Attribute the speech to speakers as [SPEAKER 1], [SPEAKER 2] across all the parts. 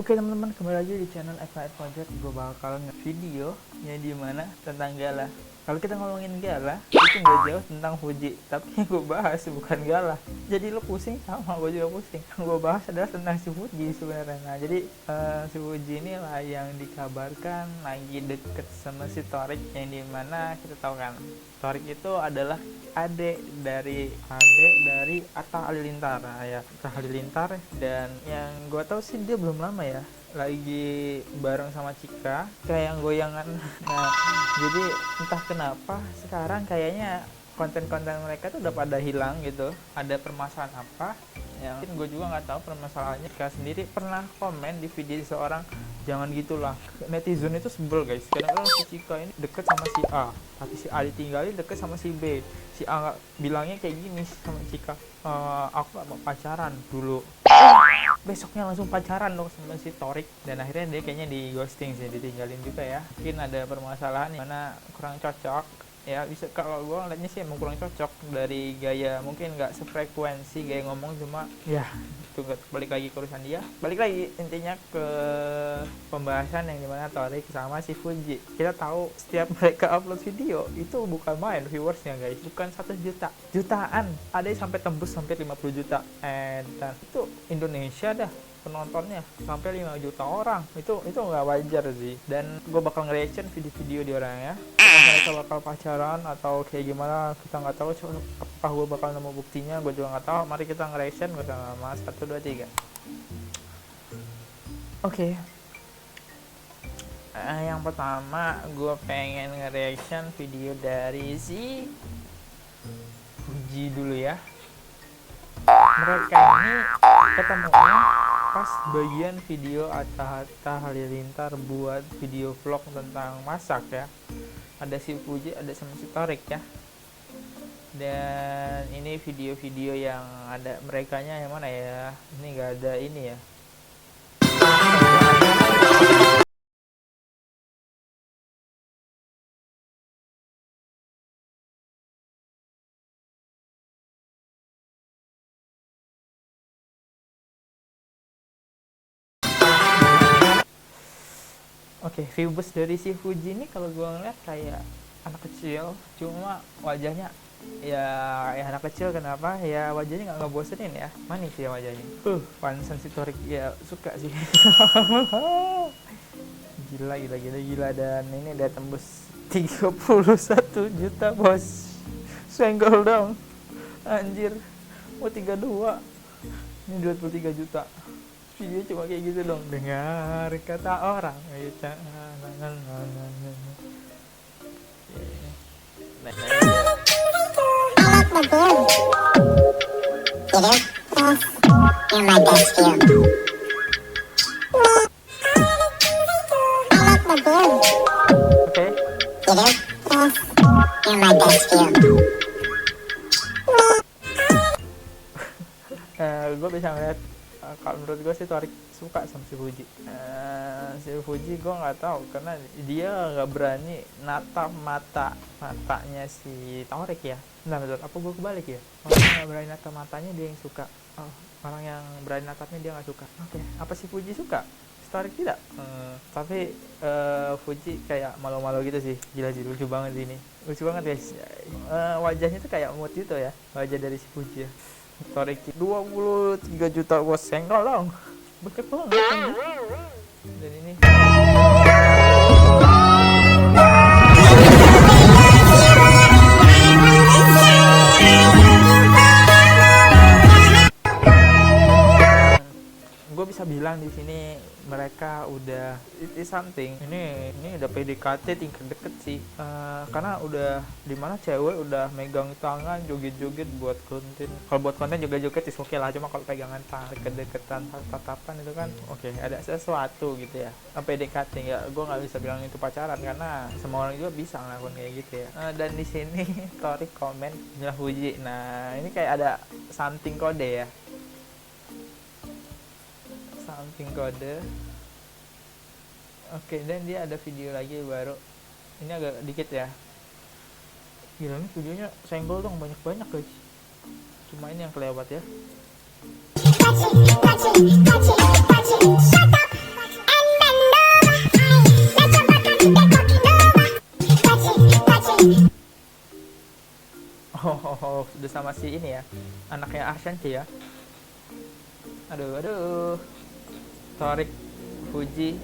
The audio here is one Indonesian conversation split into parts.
[SPEAKER 1] Oke teman-teman, kembali lagi di channel FHR Project. Gue bakal nge-video yang dimana tentang Gala. Kalau kita ngomongin Gala, itu nggak jauh tentang Fuji, tapi yang gue bahas bukan Gala. Jadi lo pusing sama gue juga pusing. Yang gue bahas adalah tentang si Fuji sebenarnya. Nah, jadi si Fuji ini lah yang dikabarkan lagi deket sama si Torik, yang dimana kita tahu kan Torik itu adalah adik dari Atta Halilintar. Nah, ya Atta Halilintar, dan yang gue tahu sih dia belum lama ya lagi bareng sama Cika kayak yang goyangan. Nah, jadi entah kenapa sekarang kayaknya konten-konten mereka tuh udah pada hilang gitu. Ada permasalahan apa yang mungkin gue juga nggak tahu permasalahannya. Cika sendiri pernah komen di video seorang, jangan gitulah, netizen itu sebel guys. Kadang-kadang si Cika ini deket sama si A, tapi si A ditinggalin deket sama si B. Si A nggak bilangnya kayak gini sama Cika, aku gak mau pacaran dulu, besoknya langsung pacaran dong sama si Torik. Dan akhirnya dia kayaknya di ghosting sih, ditinggalin juga ya. Mungkin ada permasalahan mana kurang cocok ya, bisa. Kalau gue ngeliatnya sih emang kurang cocok dari gaya, mungkin nggak sefrekuensi gaya ngomong. Cuma ya itu balik lagi ke urusan dia, balik lagi intinya ke pembahasan yang dimana Torik sama si Fuji. Kita tahu setiap mereka upload video itu bukan main viewersnya guys, bukan 1 juta, jutaan, ada yang sampai tembus sampai 50 juta. Dan itu Indonesia dah penontonnya sampai 5 juta orang. Itu nggak wajar sih. Dan gue bakal nge-reaction video-video di orangnya. Mereka bakal pacaran atau kayak gimana kita nggak tahu. Apakah gue bakal nemu buktinya, gue juga nggak tahu. Mari kita nge-reaction bersama 1, 2, 3. Oke. Yang pertama gue pengen nge-reaction video dari si Fuji dulu ya. Mereka ini ketemunya pas bagian video Atta Halilintar buat video vlog tentang masak ya. Ada si Fuji, ada sama si Torik ya. Dan ini video-video yang ada merekanya yang mana ya? Ini nggak ada ini ya. Oke, viewers dari si Fuji ini kalau gue ngeliat kayak anak kecil, cuma wajahnya ya anak kecil. Kenapa? Ya wajahnya nggak ngebosenin ya, manis ya wajahnya. Pantesan si Torik ya suka sih. Gila. Dan ini udah tembus 31 juta bos. Senggol dong, anjir. Mau 32, ini 23 juta. Video cuma kayak gitu dong. Dengar kata orang, gue bisa ngeliat. Kalau menurut gue sih Torik suka sama si Fuji. Si Fuji gue nggak tahu karena dia nggak berani natap matanya si Torik ya. Nah betul, apa gue kebalik ya? Orang yang nggak berani natap matanya dia yang suka. Orang yang berani natapnya dia nggak suka. Oke, apa si Fuji suka? Si Torik tidak. Tapi Fuji kayak malu-malu gitu sih. Gila sih, lucu banget ini. Lucu banget guys. Wajahnya tuh kayak mood gitu ya. Wajah dari si Fuji ya. Torik 23 juta bos, senggol dong, banyak banget kan. Dan ini gue bisa bilang di sini mereka udah it is something. Ini udah PDKT tingkat deket sih. Karena udah dimana cewek udah megang tangan joget-joget buat konten. Kalau buat konten joget-joget is oke lah. Cuma kalau pegangan tangan deket-deketan tatapan itu kan oke, ada sesuatu gitu ya. PDKT ya, gue nggak bisa bilang itu pacaran karena semua orang juga bisa ngelakuin kayak gitu ya. Dan di sini Torik komen nyala Fuji. Nah ini kayak ada something kode ya. Samping kode. Oke, dan dia ada video lagi baru. Ini agak dikit ya. Gila, ini videonya senggol dong, banyak-banyak guys. Cuma ini yang kelewat ya. Oh, udah sama si ini ya, anaknya Ashanti ya. Aduh, Torik Fuji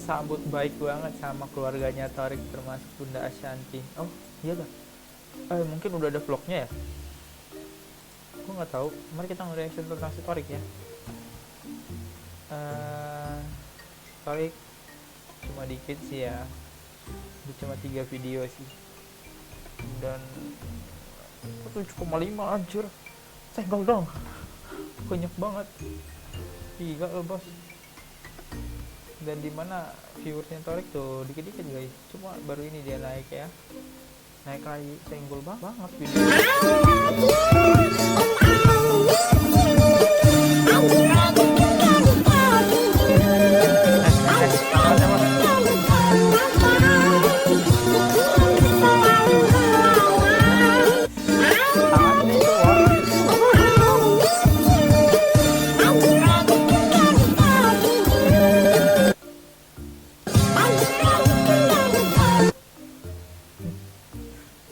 [SPEAKER 1] sambut baik banget sama keluarganya Torik, termasuk Bunda Ashanti. Oh iya dah, mungkin udah ada vlognya ya, gue nggak tahu. Mari kita nge-reaction tentang si Torik ya. Torik cuma dikit sih ya, dia cuma 3 video sih, dan 7,5 anjir, senggol dong, banyak banget, gila loh bos. Dan dimana viewersnya Torik tuh dikit-dikit guys, cuma baru ini dia naik ya, naik lagi, senggol banget video.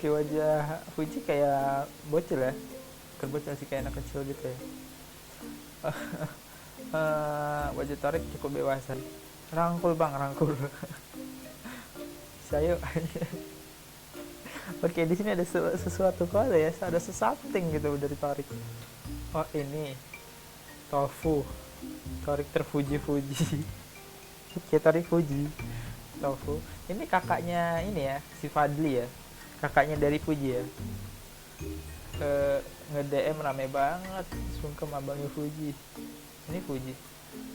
[SPEAKER 1] Wajah Fuji kayak bocil ya, bukan bocil sih, kayak anak kecil gitu ya. Wajah Torik cukup dewasa, rangkul bang, rangkul. Saya oke, di sini ada sesuatu kok ya, ada something gitu dari Torik. Oh ini tofu, Torik terfuji-fuji. Oke, Torik Fuji tofu. Ini kakaknya ini ya, si Fadli ya, kakaknya dari Fuji ya. Nge-DM rame banget, sungkem abangnya Fuji. Ini Fuji,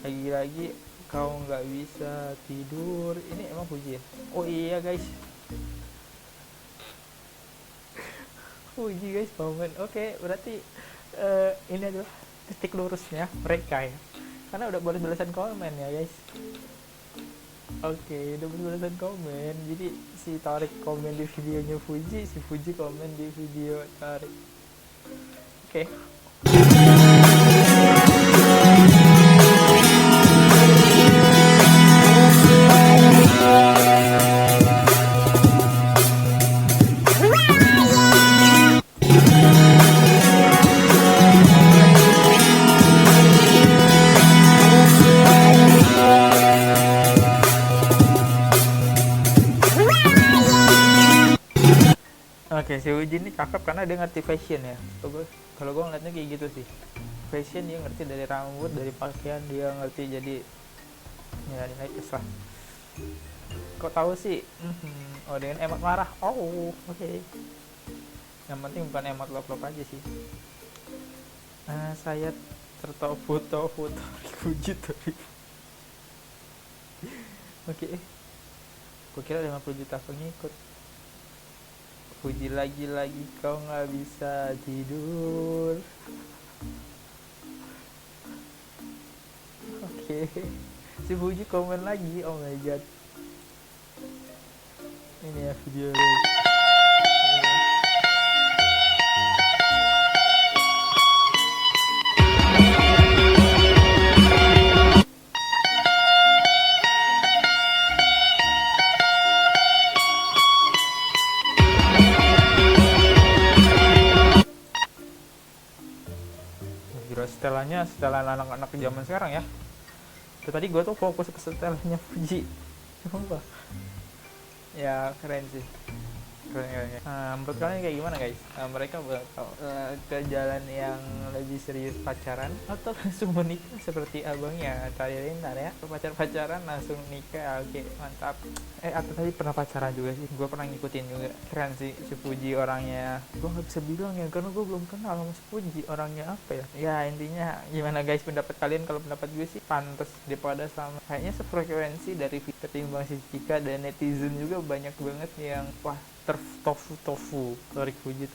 [SPEAKER 1] lagi-lagi kau nggak bisa tidur. Ini emang Fuji ya? Oh iya guys, Fuji guys komen. Oke, berarti ini adalah titik lurusnya mereka ya, karena udah boleh balasan komen ya guys. Oke, udah balasan komen. Jadi si Torik komen di videonya Fuji, si Fuji komen di video Torik. Oke. Oke, si Fuji ini cakep karena dia ngerti fashion ya. Kalau gue ngeliatnya kayak gitu sih. Fashion dia ngerti, dari rambut, dari pakaian dia ngerti, jadi ya naik lah. Kok tahu sih? Oh, dengan emot marah. Oh, oke. Yang penting bukan emot love-love aja sih. Saya tertopu-topu Torik Fuji, Torik. Oke. Gue kira 50 juta pengikut. Fuji lagi-lagi kau nggak bisa tidur. Oke. Si Fuji komen lagi. Oh my god, ini ya video setelannya, setelan anak-anak zaman sekarang ya. Tadi gue tuh fokus ke setelannya Fuji, coba ya, keren sih, keren. Menurut kalian kayak gimana guys? Mereka bakal ke jalan yang lebih serius pacaran atau langsung menikah seperti abangnya Halilintar ya, pacaran langsung nikah? Oke, mantap. Atau tadi pernah pacaran juga sih, gue pernah ngikutin juga. Keren sih si Fuji orangnya. Gue nggak bisa bilang ya, karena gue belum kenal sama si Fuji orangnya apa ya. Ya intinya gimana guys pendapat kalian? Kalau pendapat gue sih pantas daripada sama, kayaknya sefrekuensi dari ketimbang si Cika, dan netizen juga banyak banget yang wah tofu Torik Fuji.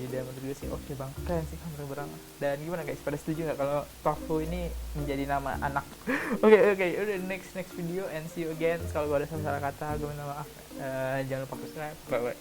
[SPEAKER 1] Dan menurut gue sih oke bang, keren sih kamu berangan. Dan gimana guys, pada setuju nggak kalau tofu ini menjadi nama anak? Oke, udah next video and see you again. Kalau gue ada salah kata gue minta maaf. Jangan lupa subscribe. Bye bye.